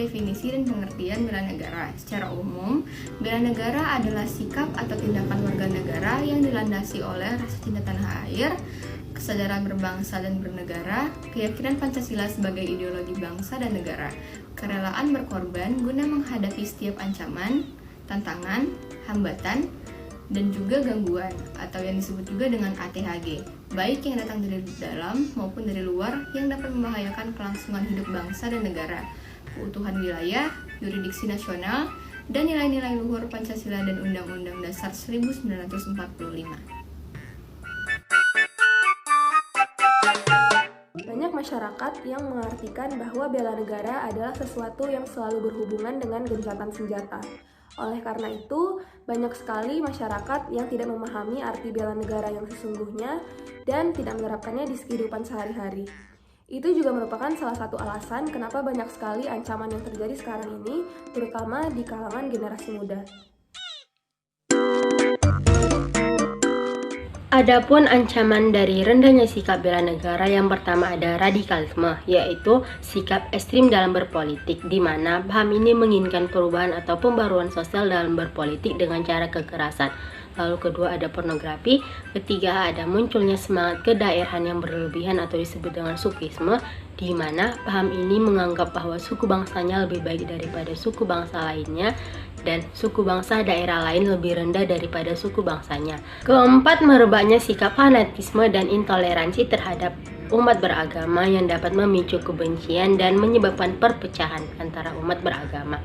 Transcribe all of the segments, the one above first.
definisi dan pengertian bela negara. Secara umum, bela negara adalah sikap atau tindakan warga negara yang dilandasi oleh rasa cinta tanah air, kesadaran berbangsa dan bernegara, keyakinan Pancasila sebagai ideologi bangsa dan negara, kerelaan berkorban guna menghadapi setiap ancaman, tantangan, hambatan, dan juga gangguan atau yang disebut juga dengan ATHG, baik yang datang dari dalam maupun dari luar yang dapat membahayakan kelangsungan hidup bangsa dan negara, keutuhan wilayah, yurisdiksi nasional, dan nilai-nilai luhur Pancasila dan Undang-Undang Dasar 1945. Banyak masyarakat yang mengartikan bahwa bela negara adalah sesuatu yang selalu berhubungan dengan gencatan senjata. Oleh karena itu, banyak sekali masyarakat yang tidak memahami arti bela negara yang sesungguhnya dan tidak menerapkannya di kehidupan sehari-hari. Itu juga merupakan salah satu alasan kenapa banyak sekali ancaman yang terjadi sekarang ini, terutama di kalangan generasi muda. Adapun ancaman dari rendahnya sikap bela negara, yang pertama ada radikalisme, yaitu sikap ekstrim dalam berpolitik, di mana paham ini menginginkan perubahan atau pembaruan sosial dalam berpolitik dengan cara kekerasan. Lalu kedua ada pornografi, ketiga ada munculnya semangat kedaerahan yang berlebihan atau disebut dengan sukisme, di mana paham ini menganggap bahwa suku bangsanya lebih baik daripada suku bangsa lainnya dan suku bangsa daerah lain lebih rendah daripada suku bangsanya. Keempat, merebaknya sikap fanatisme dan intoleransi terhadap umat beragama yang dapat memicu kebencian dan menyebabkan perpecahan antara umat beragama.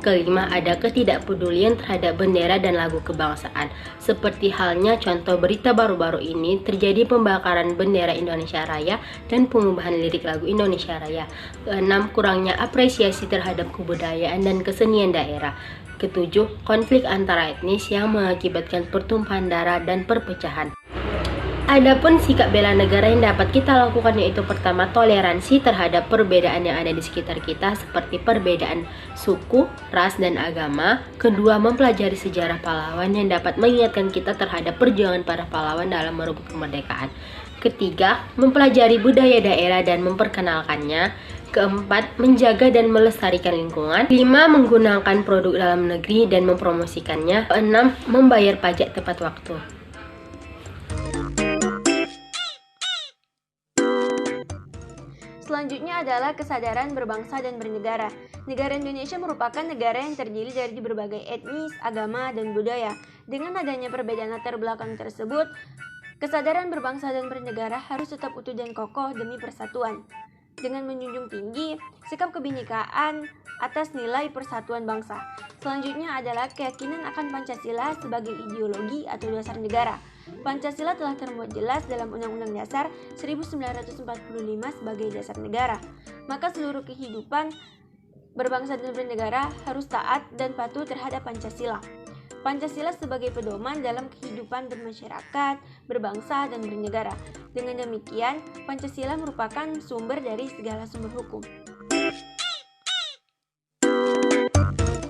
Kelima, ada ketidakpedulian terhadap bendera dan lagu kebangsaan. Seperti halnya contoh berita baru-baru ini, terjadi pembakaran bendera Indonesia Raya dan pengubahan lirik lagu Indonesia Raya. Keenam, kurangnya apresiasi terhadap kebudayaan dan kesenian daerah. Ketujuh, konflik antara etnis yang mengakibatkan pertumpahan darah dan perpecahan. Adapun sikap bela negara yang dapat kita lakukan yaitu pertama, toleransi terhadap perbedaan yang ada di sekitar kita seperti perbedaan suku, ras, dan agama. Kedua, mempelajari sejarah pahlawan yang dapat mengingatkan kita terhadap perjuangan para pahlawan dalam merebut kemerdekaan. Ketiga, mempelajari budaya daerah dan memperkenalkannya. Keempat, menjaga dan melestarikan lingkungan. Lima, menggunakan produk dalam negeri dan mempromosikannya. Keenam, membayar pajak tepat waktu. Selanjutnya adalah kesadaran berbangsa dan bernegara. Negara Indonesia merupakan negara yang terdiri dari berbagai etnis, agama, dan budaya. Dengan adanya perbedaan latar belakang tersebut, kesadaran berbangsa dan bernegara harus tetap utuh dan kokoh demi persatuan. Dengan menjunjung tinggi sikap kebinekaan atas nilai persatuan bangsa. Selanjutnya adalah keyakinan akan Pancasila sebagai ideologi atau dasar negara. Pancasila telah termuat jelas dalam Undang-Undang Dasar 1945 sebagai dasar negara. Maka seluruh kehidupan berbangsa dan bernegara harus taat dan patuh terhadap Pancasila. Pancasila sebagai pedoman dalam kehidupan bermasyarakat, berbangsa, dan bernegara. Dengan demikian, Pancasila merupakan sumber dari segala sumber hukum.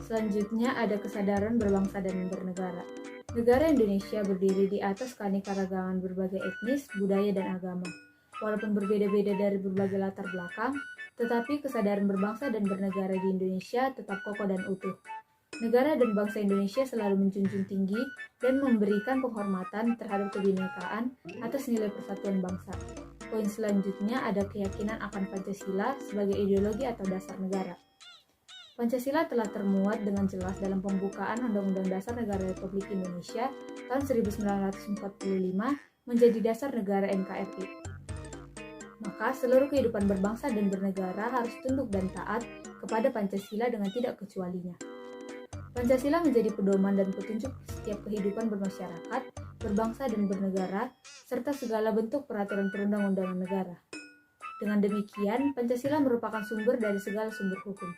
Selanjutnya ada kesadaran berbangsa dan bernegara. Negara Indonesia berdiri di atas keanekaragaman berbagai etnis, budaya, dan agama. Walaupun berbeda-beda dari berbagai latar belakang, tetapi kesadaran berbangsa dan bernegara di Indonesia tetap kokoh dan utuh. Negara dan bangsa Indonesia selalu menjunjung tinggi dan memberikan penghormatan terhadap kebinekaan atas nilai persatuan bangsa. Poin selanjutnya ada keyakinan akan Pancasila sebagai ideologi atau dasar negara. Pancasila telah termuat dengan jelas dalam pembukaan Undang-Undang Dasar Negara Republik Indonesia tahun 1945 menjadi dasar negara NKRI. Maka seluruh kehidupan berbangsa dan bernegara harus tunduk dan taat kepada Pancasila dengan tidak kecualinya. Pancasila menjadi pedoman dan petunjuk setiap kehidupan bermasyarakat, berbangsa dan bernegara, serta segala bentuk peraturan perundang-undangan negara. Dengan demikian, Pancasila merupakan sumber dari segala sumber hukum.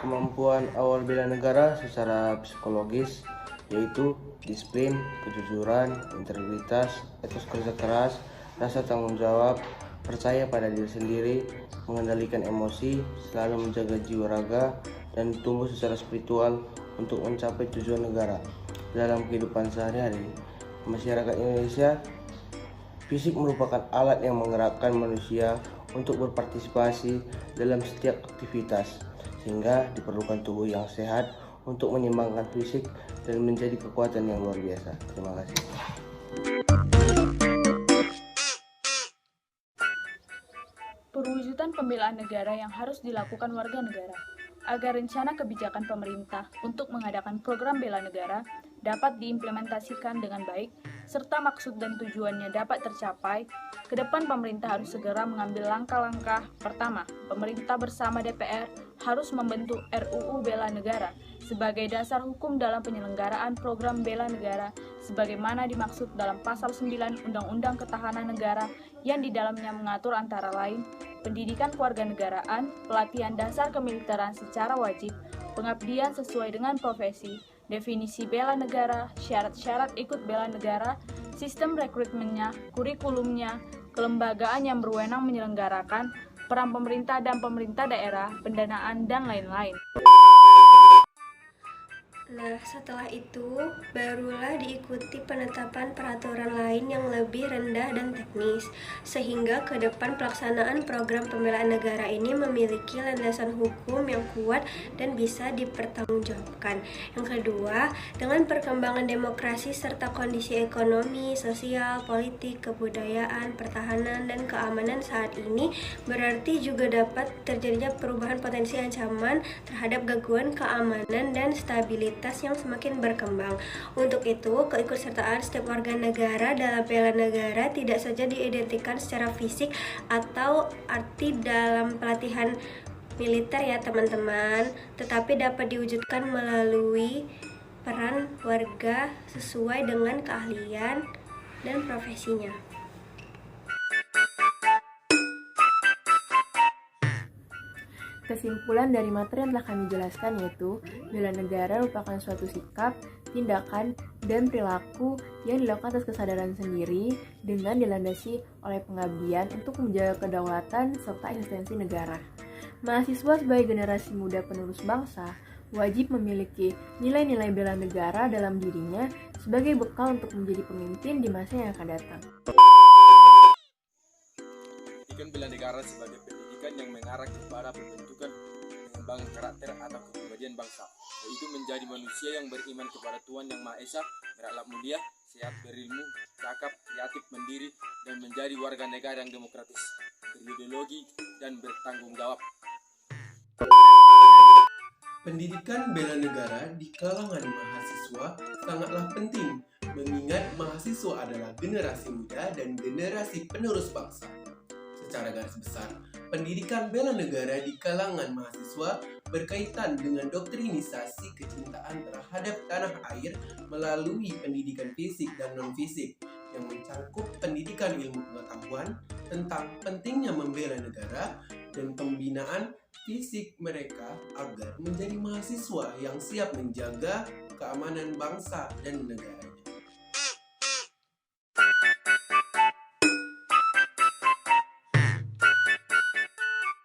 Kemampuan awal bela negara secara psikologis yaitu disiplin, kejujuran, integritas, etos kerja keras, rasa tanggung jawab, percaya pada diri sendiri, mengendalikan emosi, selalu menjaga jiwa raga, dan tumbuh secara spiritual untuk mencapai tujuan negara. Dalam kehidupan sehari-hari, masyarakat Indonesia Fisik merupakan alat yang menggerakkan manusia untuk berpartisipasi dalam setiap aktivitas, sehingga diperlukan tubuh yang sehat untuk menyeimbangkan fisik dan menjadi kekuatan yang luar biasa. Terima kasih. Perwujudan pembelaan negara yang harus dilakukan warga negara agar rencana kebijakan pemerintah untuk mengadakan program bela negara dapat diimplementasikan dengan baik serta maksud dan tujuannya dapat tercapai. Ke depan pemerintah harus segera mengambil langkah-langkah. Pertama, pemerintah bersama DPR harus membentuk RUU Bela Negara sebagai dasar hukum dalam penyelenggaraan program bela negara sebagaimana dimaksud dalam pasal 9 Undang-Undang Ketahanan Negara yang di dalamnya mengatur antara lain pendidikan kewarganegaraan, pelatihan dasar kemiliteran secara wajib, pengabdian sesuai dengan profesi, definisi bela negara, syarat-syarat ikut bela negara, sistem rekrutmennya, kurikulumnya, kelembagaan yang berwenang menyelenggarakan, peran pemerintah dan pemerintah daerah, pendanaan, dan lain-lain. Nah, setelah itu, barulah diikuti penetapan peraturan lain yang lebih rendah dan teknis, sehingga ke depan pelaksanaan program pembelaan negara ini memiliki landasan hukum yang kuat dan bisa dipertanggungjawabkan. Yang kedua, dengan perkembangan demokrasi serta kondisi ekonomi, sosial, politik, kebudayaan, pertahanan, dan keamanan saat ini, berarti juga dapat terjadinya perubahan potensi ancaman terhadap gangguan keamanan dan stabilitas yang semakin berkembang. Untuk itu, keikutsertaan setiap warga negara dalam bela negara tidak saja diidentikan secara fisik atau arti dalam pelatihan militer ya teman-teman, tetapi dapat diwujudkan melalui peran warga sesuai dengan keahlian dan profesinya. Kesimpulan dari materi yang telah kami jelaskan yaitu, bela negara merupakan suatu sikap, tindakan, dan perilaku yang dilakukan atas kesadaran sendiri dengan dilandasi oleh pengabdian untuk menjaga kedaulatan serta eksistensi negara. Mahasiswa sebagai generasi muda penerus bangsa wajib memiliki nilai-nilai bela negara dalam dirinya sebagai bekal untuk menjadi pemimpin di masa yang akan datang. Pendidikan bela negara sebagai pendidikan yang mengarah kepada pembentukan pengembangan karakter atau kepribadian bangsa, yaitu menjadi manusia yang beriman kepada Tuhan Yang Maha Esa, berakhlak mulia, sehat, berilmu, cakap, kreatif, mandiri, dan menjadi warga negara yang demokratis, berideologi, dan bertanggung jawab. Pendidikan bela negara di kalangan mahasiswa sangatlah penting, mengingat mahasiswa adalah generasi muda dan generasi penerus bangsa. Secara garis besar, pendidikan bela negara di kalangan mahasiswa berkaitan dengan doktrinisasi kecintaan terhadap tanah air melalui pendidikan fisik dan non-fisik yang mencangkup pendidikan ilmu pengetahuan tentang pentingnya membela negara dan pembinaan fisik mereka agar menjadi mahasiswa yang siap menjaga keamanan bangsa dan negara.